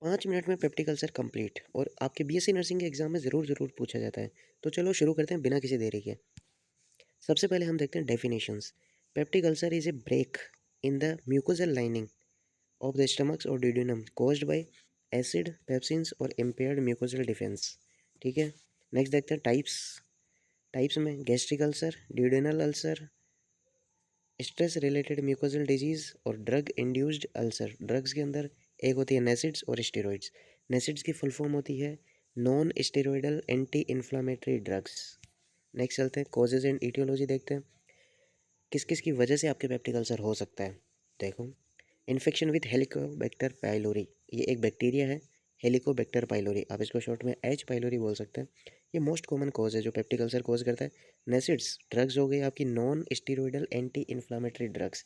5 minute में peptic ulcer complete और आपके बीएससी नर्सिंग के एग्जाम में ज़रूर पूछा जाता है। तो चलो शुरू करते हैं बिना किसी देरी के। सबसे पहले हम देखते हैं definitions. Peptic ulcer is a break in the mucosal lining of the stomachs और duodenum caused by acid pepsins और इम्पेयर्ड म्यूकोजल डिफेंस। ठीक है। नेक्स्ट देखते हैं टाइप्स। टाइप्स में gastric ulcer, duodenal ulcer, stress related mucosal disease और drug induced ulcer. Drugs के अंदर एक होती है नेसिड्स और स्टेरॉइड्स। नेसिड्स की फुल फॉर्म होती है non steroidal anti inflammatory drugs. Next चलते हैं कॉजेज एंड ईटियोलॉजी देखते हैं। किस किस की वजह से आपके पेप्टिक अल्सर हो सकता है। देखो, इन्फेक्शन विथ हेलिकोबैक्टर पाइलोरी, ये एक बैक्टीरिया है। हेलिकोबैक्टर पाइलोरी, आप इसको शॉर्ट में एच पाइलोरी बोल सकते हैं। ये मोस्ट कॉमन कॉज है जो पेप्टिक अल्सर कॉज करता है। नेसिड्स ड्रग्स हो गई आपकी non steroidal anti inflammatory drugs.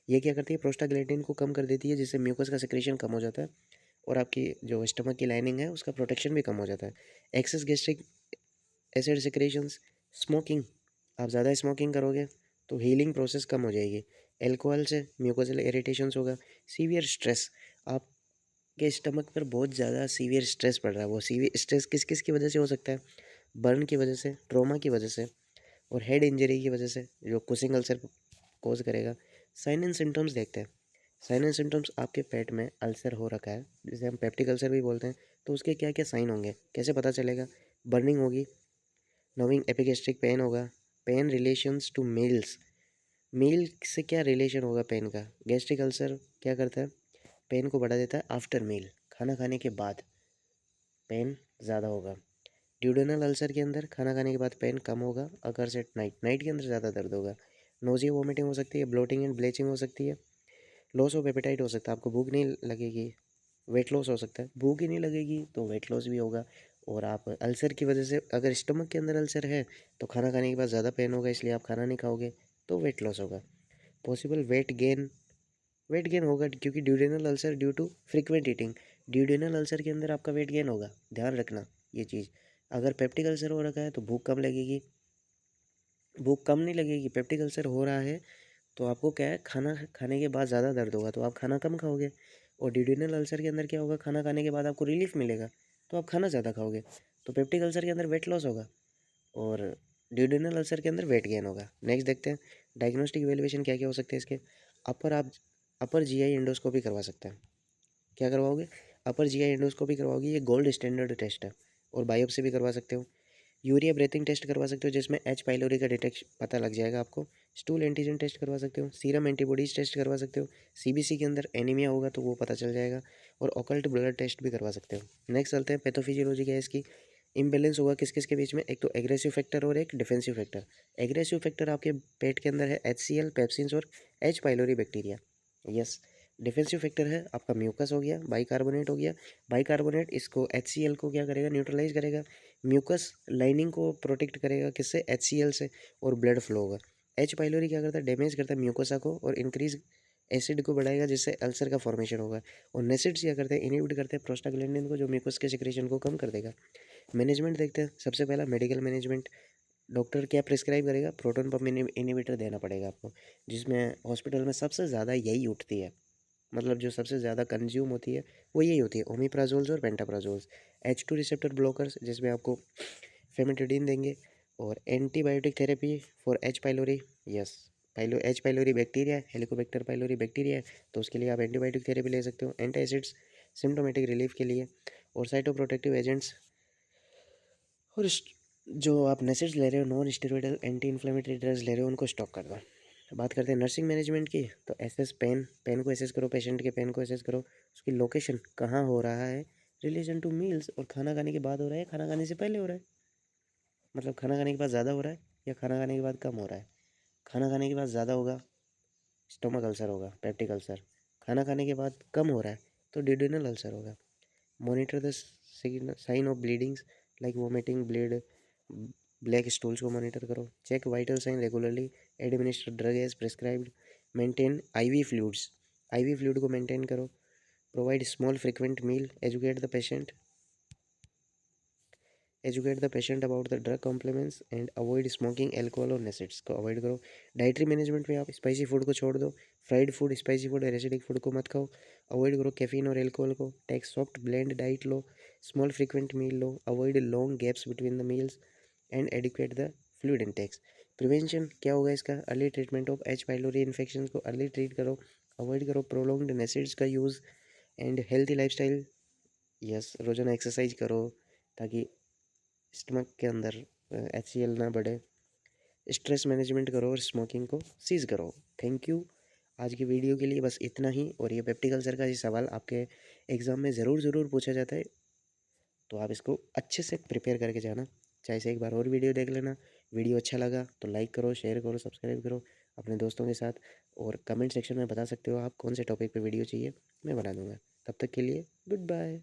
ये क्या करती है, प्रोस्टाग्लैंडिन को कम कर देती है जिससे म्यूकस का सिक्रेशन कम हो जाता है और आपकी जो स्टमक की लाइनिंग है उसका प्रोटेक्शन भी कम हो जाता है। Excess gastric acid secretions, smoking, आप ज़्यादा स्मोकिंग करोगे तो हीलिंग प्रोसेस कम हो जाएगी। एल्कोहल से म्यूकोजल इरिटेशंस होगा। सीवियर स्ट्रेस, आपके स्टमक पर बहुत ज़्यादा सीवियर स्ट्रेस पड़ रहा है। वो सीवियर स्ट्रेस किस किस की वजह से हो सकता है, बर्न की वजह से, ट्रॉमा की वजह से और हेड इंजरी की वजह से जो कुशिंग अल्सर कोज करेगा। साइन एंड सिम्टम्स देखते हैं। साइन एंड सिम्टम्स, आपके पेट में अल्सर हो रखा है जिसे हम पेप्टिक अल्सर भी बोलते हैं, तो उसके क्या क्या साइन होंगे, कैसे पता चलेगा। बर्निंग होगी, नोविंग एपिगेस्ट्रिक पेन होगा, पेन रिलेशंस टू मील्स, मील से क्या रिलेशन होगा पेन का। गैस्ट्रिक अल्सर क्या करता है, पेन को बढ़ा देता है आफ्टर मील, खाना खाने के बाद पेन ज़्यादा होगा। ड्यूडेनल अल्सर के अंदर खाना खाने के बाद पेन कम होगा, अगर से नाइट नाइट के अंदर ज़्यादा दर्द होगा। नोजिया वोमिटिंग हो सकती है, ब्लोटिंग एंड ब्लीचिंग हो सकती है। लॉस ऑफ एपेटाइट हो सकता है, आपको भूख नहीं लगेगी। वेट लॉस हो सकता है, भूख ही नहीं लगेगी तो वेट लॉस भी होगा। और आप अल्सर की वजह से, अगर स्टमक के अंदर अल्सर है तो खाना खाने के बाद ज़्यादा पेन होगा, इसलिए आप खाना नहीं खाओगे तो वेट लॉस होगा। Possible weight gain, weight gain होगा क्योंकि duodenal ulcer due to frequent eating. Duodenal ulcer के अंदर आपका वेट गेन होगा, ध्यान रखना ये चीज़। अगर पेप्टिक अल्सर हो रखा है तो भूख कम लगेगी, भूख कम नहीं लगेगी। पेप्टिक अल्सर हो रहा है तो आपको क्या है, खाना खाने के बाद ज़्यादा दर्द होगा तो आप खाना कम खाओगे। और ड्यूडेनल अल्सर के अंदर क्या होगा, खाना खाने के बाद आपको रिलीफ मिलेगा तो आप खाना ज़्यादा खाओगे। तो पेप्टिक अल्सर के अंदर वेट लॉस होगा और ड्यूडेनल अल्सर के अंदर वेट गेन होगा। नेक्स्ट देखते हैं डायग्नोस्टिक इवेल्युएशन क्या क्या हो सकते हैं इसके। अपर आप अपर जीआई एंडोस्कोपी करवा सकते हैं। क्या करवाओगे, अपर जीआई एंडोस्कोपी करवाओगे, ये गोल्ड स्टैंडर्ड टेस्ट है। और बायोप्सी भी करवा सकते हो। यूरिया ब्रेथिंग टेस्ट करवा सकते हो जिसमें एच पाइलोरी का डिटेक्शन पता लग जाएगा आपको। स्टूल एंटीजन टेस्ट करवा सकते हो, सीरम एंटीबॉडीज टेस्ट करवा सकते हो। सीबीसी के अंदर एनीमिया होगा तो वो पता चल जाएगा। और ऑकल्ट ब्लड टेस्ट भी करवा सकते हो। नेक्स्ट चलते हैं पैथोफिजियोलॉजी क्या है इसकी। इम्बेलेंस होगा किस किस के बीच में, एक तो एग्रेसिव फैक्टर और एक डिफेंसिव फैक्टर। एग्रेसिव फैक्टर आपके पेट के अंदर है HCl, पेप्सिन्स और H pylori bacteria. Yes. Defensive factor है आपका म्यूकस हो गया, बाइकार्बोनेट हो गया। बाइकार्बोनेट इसको HCl को क्या करेगा, न्यूट्रलाइज करेगा। म्यूकस लाइनिंग को प्रोटेक्ट करेगा किससे, HCl से, और ब्लड फ्लो होगा। एच पाइलोरी क्या करता है, डैमेज करता है म्यूकोसा को और इंक्रीज एसिड को बढ़ाएगा जिससे अल्सर का फॉर्मेशन होगा। और नेसिड्स क्या करते हैं, इनहिबिट करते हैं प्रोस्टाग्लैंडिन को जो म्यूकस के सिक्रेशन को कम कर देगा। मैनेजमेंट देखते हैं। सबसे पहला मेडिकल मैनेजमेंट, डॉक्टर क्या प्रिस्क्राइब करेगा, प्रोटॉन पंप इनहिबिटर देना पड़ेगा आपको, जिसमें हॉस्पिटल में सबसे ज़्यादा यही उठती है। मतलब जो सबसे ज़्यादा कंज्यूम होती है वो यही होती है, ओमिप्राजोल्स और पेंटाप्राजोल्स। H2 रिसेप्टर ब्लॉकर्स जिसमें आपको फेमिटोडिन देंगे। और antibiotic therapy for H pylori. Yes, H pylori bacteria, Helicobacter pylori bacteria है तो उसके लिए आप एंटीबायोटिक थेरेपी ले सकते हो। एंटी एसिड्स सिम्टोमेटिक रिलीफ के लिए। और साइटोप्रोटेक्टिव एजेंट्स। और जो आप नशेज ले रहे हो, non steroidal anti inflammatory drugs ले रहे हो, उनको स्टॉप कर दो। बात करते हैं नर्सिंग मैनेजमेंट की, तो एसेस पेन, पेन को एसेस करो, पेशेंट के पेन को एसेस करो, उसकी लोकेशन कहाँ हो रहा है, रिलेशन टू मील्स, और खाना खाने के बाद हो रहा है, खाना खाने से पहले हो रहा है। मतलब खाना खाने के बाद ज़्यादा हो रहा है या खाना खाने के बाद कम हो रहा है। खाना खाने के बाद ज़्यादा होगा, स्टोमक अल्सर होगा, पेप्टिक अल्सर। खाना खाने के बाद कम हो रहा है तो डिड्यूनल अल्सर होगा। Monitor the sign of bleedings like vomiting, bleed, black stools को मॉनिटर करो। Check vital sign regularly, administer drug as prescribed, maintain IV fluids, IV fluid को मेंटेन करो। Provide small frequent meal, educate the patient. Educate the patient about the drug compliments and avoid smoking, alcohol और नेसिड्स को avoid करो। Dietary management में आप spicy food को छोड़ दो, फ्राइड फूड, स्पाइसी फूड और एसिडिक फूड को मत खाओ, अवॉइड करो कैफीन और एल्कोहल को। टेक सॉफ्ट ब्लेंड डाइट लो, स्मॉल फ्रीक्वेंट मील लो, avoid long gaps between the meals and adequate the fluid intakes. Prevention क्या होगा इसका? Early treatment of H pylori infection को अर्ली ट्रीट करो, अवॉइड करो प्रोलॉन्ग्ड नेसिड्स का use and healthy lifestyle. Yes, रोजाना exercise करो ताकि स्टमक के अंदर HCl ना बढ़े। स्ट्रेस मैनेजमेंट करो और स्मोकिंग को सीज करो। Thank you. आज की वीडियो के लिए बस इतना ही। और ये पेप्टिक अल्सर का ये सवाल आपके एग्ज़ाम में ज़रूर ज़रूर पूछा जाता है, तो आप इसको अच्छे से प्रिपेयर करके जाना। चाहे से एक बार और वीडियो देख लेना। वीडियो अच्छा लगा तो लाइक करो, शेयर करो, सब्सक्राइब करो अपने दोस्तों के साथ। और कमेंट सेक्शन में बता सकते हो आप कौन से टॉपिक पे वीडियो चाहिए, मैं बना दूंगा। तब तक के लिए गुड बाय।